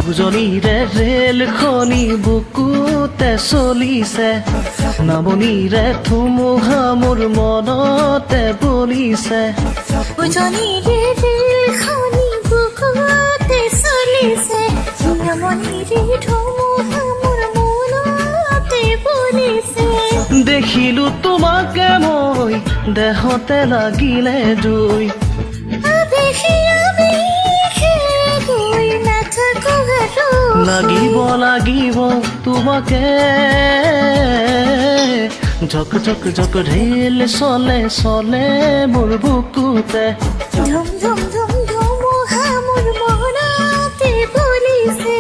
উজনিৰে ৰেলখনি বুকুতে চলিছে, নামনিৰে ধুমুহা মোৰ মনতে বলিছে। উজনিৰে ৰেলখনি বুকুতে চলিছে, নামনিৰে ধুমুহা মোৰ মনতে বলিছে। দেখিলো তোমাকে মই দেহতে লাগিলে জুই, লাগিব লাগিব তোমাকে। ঝক ঝক ঝক ৰেল চলে চলে মোৰ বুকুতে, ধুম ধুম ধুম ধুমুহা মোৰ মনতে বলিছে।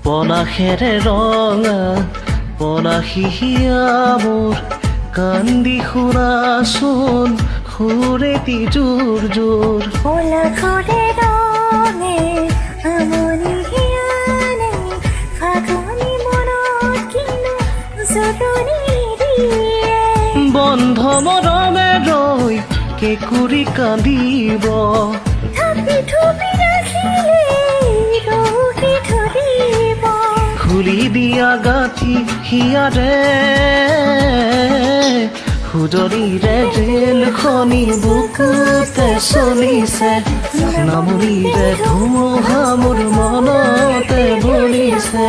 পলাশেৰে ৰঙা পলাশিয়া মোৰ, কান্দি শুনাচোন সুৰেতি জোৰ জোৰ। পলাশৰে ৰঙে আমনি হিয়ানে, ফাগুনি মনত কিনো জুলনি দিয়ে। বন্ধ মৰমে ৰৈ কেঁকুৰি কান্দিব, থাপি থুপি ৰাখিলে ৰখি ধৰিব। খুলি দিয়া গাঁঠি হিয়াৰে উজনিৰে ৰেলখনি বুকুতে চলিছে, নামনিৰে ধুমুহা মোৰ মনতে বলিছে।